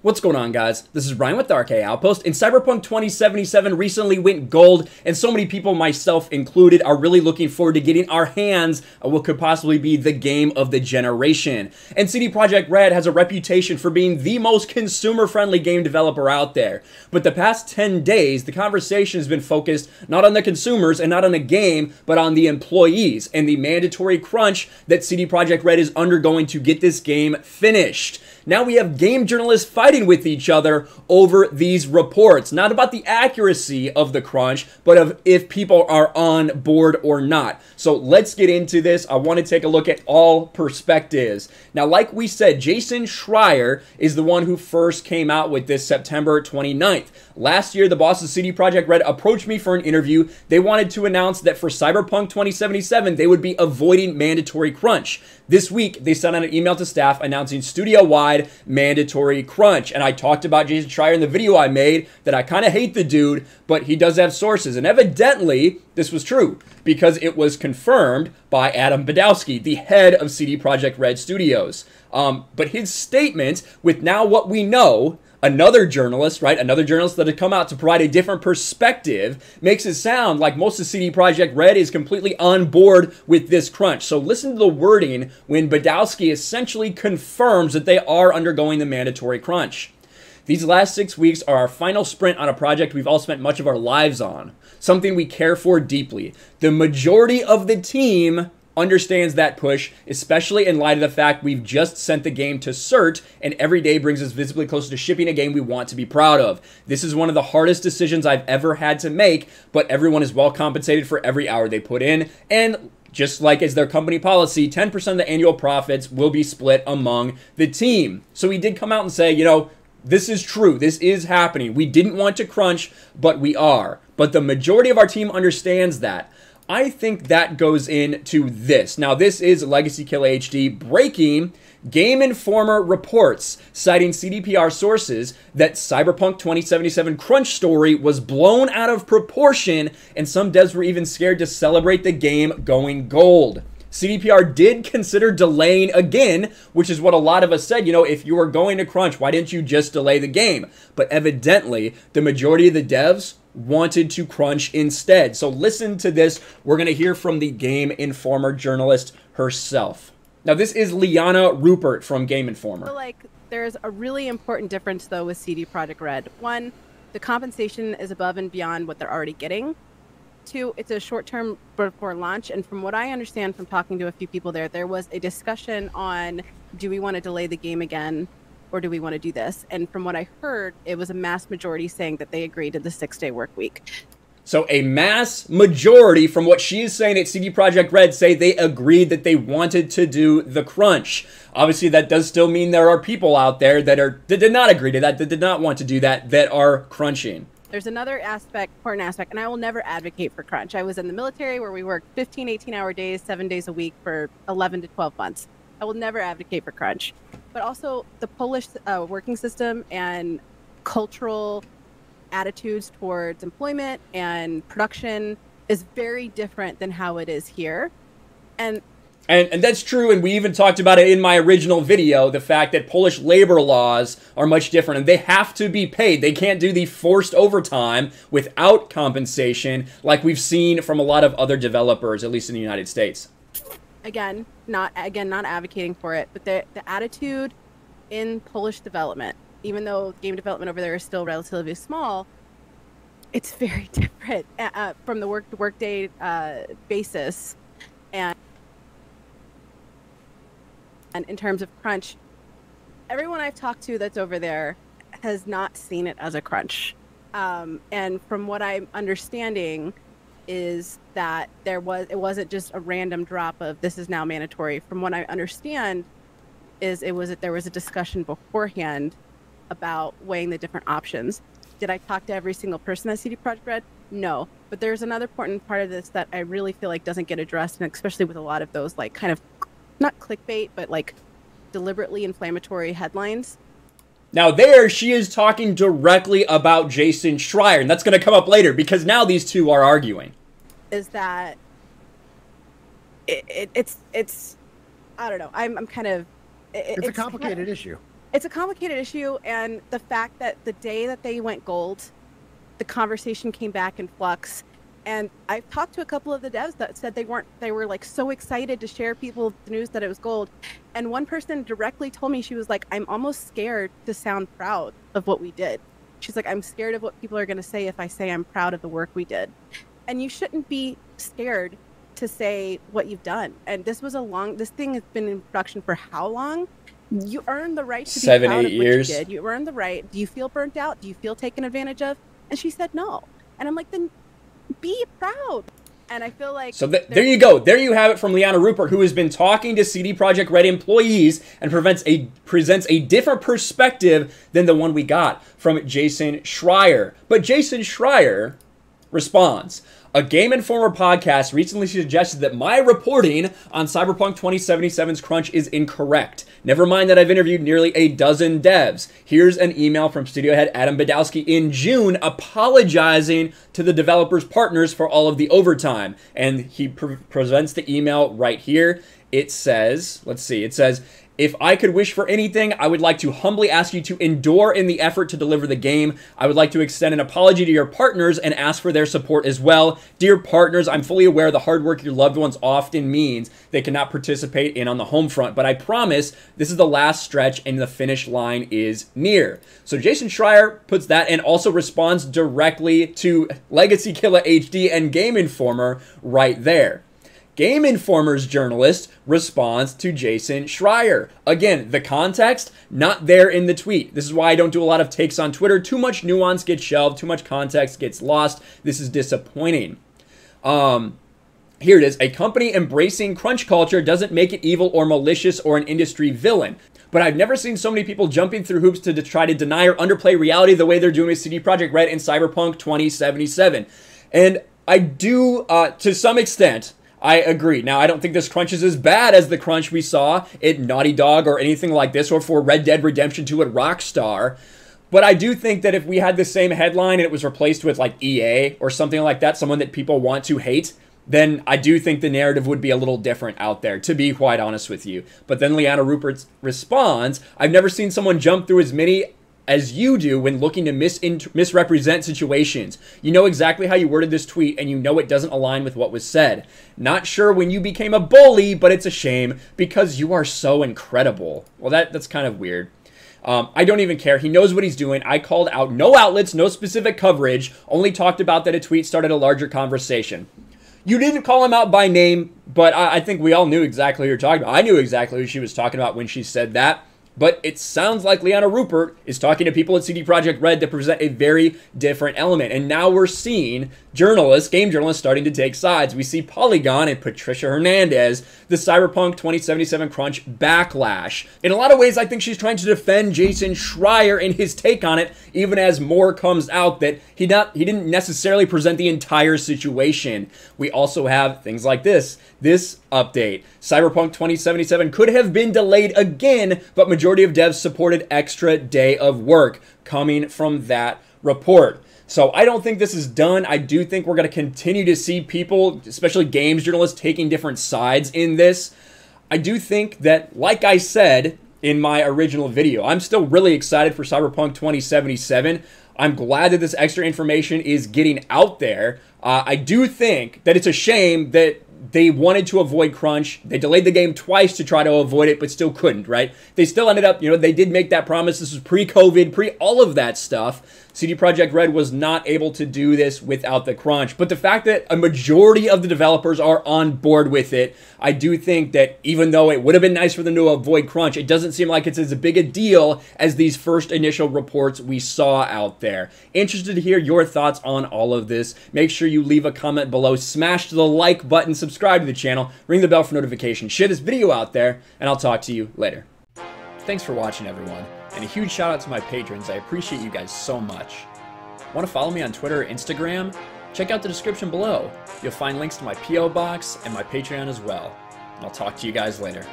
What's going on, guys? This is Brian with the RK Outpost, and Cyberpunk 2077 recently went gold, and so many people, myself included, are really looking forward to getting our hands on what could possibly be the game of the generation. And CD Projekt Red has a reputation for being the most consumer-friendly game developer out there. But the past 10 days, the conversation has been focused not on the consumers and not on the game, but on the employees and the mandatory crunch that CD Projekt Red is undergoing to get this game finished. Now we have game journalists fighting with each other over these reports. Not about the accuracy of the crunch, but of if people are on board or not. So let's get into this. I want to take a look at all perspectives. Now, like we said, Jason Schreier is the one who first came out with this September 29th. Last year, the boss of CD Projekt Red approached me for an interview. They wanted to announce that for Cyberpunk 2077, they would be avoiding mandatory crunch. This week, they sent out an email to staff announcing studio-wide mandatory crunch. And I talked about Jason Schreier in the video I made that I kind of hate the dude, but he does have sources. And evidently, this was true because it was confirmed by Adam Badowski, the head of CD Projekt Red Studios. But his statement, with now what we know, another journalist that had come out to provide a different perspective, makes it sound like most of CD Projekt Red is completely on board with this crunch. So listen to the wording when Badowski essentially confirms that they are undergoing the mandatory crunch. These last 6 weeks are our final sprint on a project we've all spent much of our lives on, something we care for deeply. The majority of the team understands that push, especially in light of the fact we've just sent the game to CERT, and every day brings us visibly closer to shipping a game we want to be proud of. This is one of the hardest decisions I've ever had to make, but everyone is well compensated for every hour they put in, and just like as their company policy, 10% of the annual profits will be split among the team. So he did come out and say, you know, this is true. This is happening. We didn't want to crunch, but we are. But the majority of our team understands that. I think that goes into this. Now, this is Legacy Killer HD breaking Game Informer reports, citing CDPR sources, that Cyberpunk 2077 crunch story was blown out of proportion, and some devs were even scared to celebrate the game going gold. CDPR did consider delaying again, which is what a lot of us said, you know, if you were going to crunch, why didn't you just delay the game? But evidently, the majority of the devs wanted to crunch instead. So listen to this. We're going to hear from the Game Informer journalist herself. Now, this is Liana Rupert from Game Informer. So, there's a really important difference, though, with CD Projekt Red. One, the compensation is above and beyond what they're already getting. Two, it's a short-term before launch. And from what I understand from talking to a few people there was a discussion on, do we want to delay the game again, or do we want to do this? And from what I heard, it was a mass majority saying that they agreed to the 6-day work week. So a mass majority, from what she is saying at CD Projekt Red, say they agreed that they wanted to do the crunch. Obviously, that does still mean there are people out there that did not agree to that did not want to do that, that are crunching. There's another important aspect, and I will never advocate for crunch. I was in the military where we worked 15, 18-hour days, 7 days a week for 11 to 12 months. I will never advocate for crunch. But also, the Polish working system and cultural attitudes towards employment and production is very different than how it is here. And that's true, and we even talked about it in my original video, the fact that Polish labor laws are much different, and they have to be paid. They can't do the forced overtime without compensation like we've seen from a lot of other developers, at least in the United States. Again, not advocating for it, but the attitude in Polish development, even though game development over there is still relatively small, it's very different from the workday basis. And in terms of crunch, everyone I've talked to that's over there has not seen it as a crunch. And from what I'm understanding is that it wasn't just a random drop of this is now mandatory. From what I understand is there was a discussion beforehand about weighing the different options. Did I talk to every single person at CD Projekt Red? No. But there's another important part of this that I really feel like doesn't get addressed, and especially with a lot of those kind of not clickbait, but deliberately inflammatory headlines. Now there, she is talking directly about Jason Schreier, and that's going to come up later because now these two are arguing. Is that it's I don't know. I'm kind of it's a complicated issue. It's a complicated issue, and the fact that the day that they went gold, the conversation came back in flux. And I've talked to a couple of the devs that said they were like so excited to share people the news that it was gold. And one person directly told me, she was like, I'm almost scared to sound proud of what we did. She's like, I'm scared of what people are going to say if I say I'm proud of the work we did. And you shouldn't be scared to say what you've done. And this thing has been in production for how long? You earned the right to be proud of what you did. You earned the right. Do you feel burnt out? Do you feel taken advantage of? And she said no. And I'm like, then be proud. And I feel like... So there you go. There you have it from Liana Rupert, who has been talking to CD Projekt Red employees and presents a different perspective than the one we got from Jason Schreier. But Jason Schreier responds, a Game Informer podcast recently suggested that my reporting on Cyberpunk 2077's crunch is incorrect. Never mind that I've interviewed nearly a dozen devs. Here's an email from studio head Adam Badowski in June apologizing to the developers' partners for all of the overtime. And he presents the email right here. It says, let's see, it says, if I could wish for anything, I would like to humbly ask you to endure in the effort to deliver the game. I would like to extend an apology to your partners and ask for their support as well. Dear partners, I'm fully aware of the hard work your loved ones often means they cannot participate in on the home front, but I promise this is the last stretch and the finish line is near. So Jason Schreier puts that and also responds directly to Legacy Killer HD and Game Informer right there. Game Informer's journalist responds to Jason Schreier. Again, the context, not there in the tweet. This is why I don't do a lot of takes on Twitter. Too much nuance gets shelved. Too much context gets lost. This is disappointing. Here it is. A company embracing crunch culture doesn't make it evil or malicious or an industry villain. But I've never seen so many people jumping through hoops to try to deny or underplay reality the way they're doing with CD Projekt Red in Cyberpunk 2077. And I do, to some extent... I agree. Now, I don't think this crunch is as bad as the crunch we saw at Naughty Dog or anything like this, or for Red Dead Redemption 2 at Rockstar. But I do think that if we had the same headline and it was replaced with like EA or something like that, someone that people want to hate, then I do think the narrative would be a little different out there, to be quite honest with you. But then Liana Rupert responds, I've never seen someone jump through as many as you do when looking to misrepresent situations. You know exactly how you worded this tweet, and you know it doesn't align with what was said. Not sure when you became a bully, but it's a shame because you are so incredible. Well, that's kind of weird. I don't even care. He knows what he's doing. I called out no outlets, no specific coverage, only talked about that a tweet started a larger conversation. You didn't call him out by name, but I think we all knew exactly who you're talking about. I knew exactly who she was talking about when she said that. But it sounds like Liana Rupert is talking to people at CD Projekt Red to present a very different element. And now we're seeing journalists, game journalists, starting to take sides. We see Polygon and Patricia Hernandez, the Cyberpunk 2077 crunch backlash. In a lot of ways, I think she's trying to defend Jason Schreier and his take on it, even as more comes out that he didn't necessarily present the entire situation. We also have things like this update. Cyberpunk 2077 could have been delayed again, but majority of devs supported extra day of work coming from that report. So I don't think this is done. I do think we're going to continue to see people, especially games journalists, taking different sides in this. I do think that, like I said in my original video, I'm still really excited for Cyberpunk 2077. I'm glad that this extra information is getting out there. I do think that it's a shame that they wanted to avoid crunch. They delayed the game twice to try to avoid it, but still couldn't, right? They still ended up, they did make that promise. This was pre-COVID, pre-all of that stuff. CD Projekt Red was not able to do this without the crunch. But the fact that a majority of the developers are on board with it, I do think that even though it would have been nice for them to avoid crunch, it doesn't seem like it's as big a deal as these first initial reports we saw out there. Interested to hear your thoughts on all of this. Make sure you leave a comment below, smash the like button, subscribe to the channel, ring the bell for notifications, share this video out there, and I'll talk to you later. Thanks for watching, everyone. And a huge shout out to my patrons. I appreciate you guys so much. Want to follow me on Twitter or Instagram? Check out the description below. You'll find links to my P.O. box and my Patreon as well. And I'll talk to you guys later.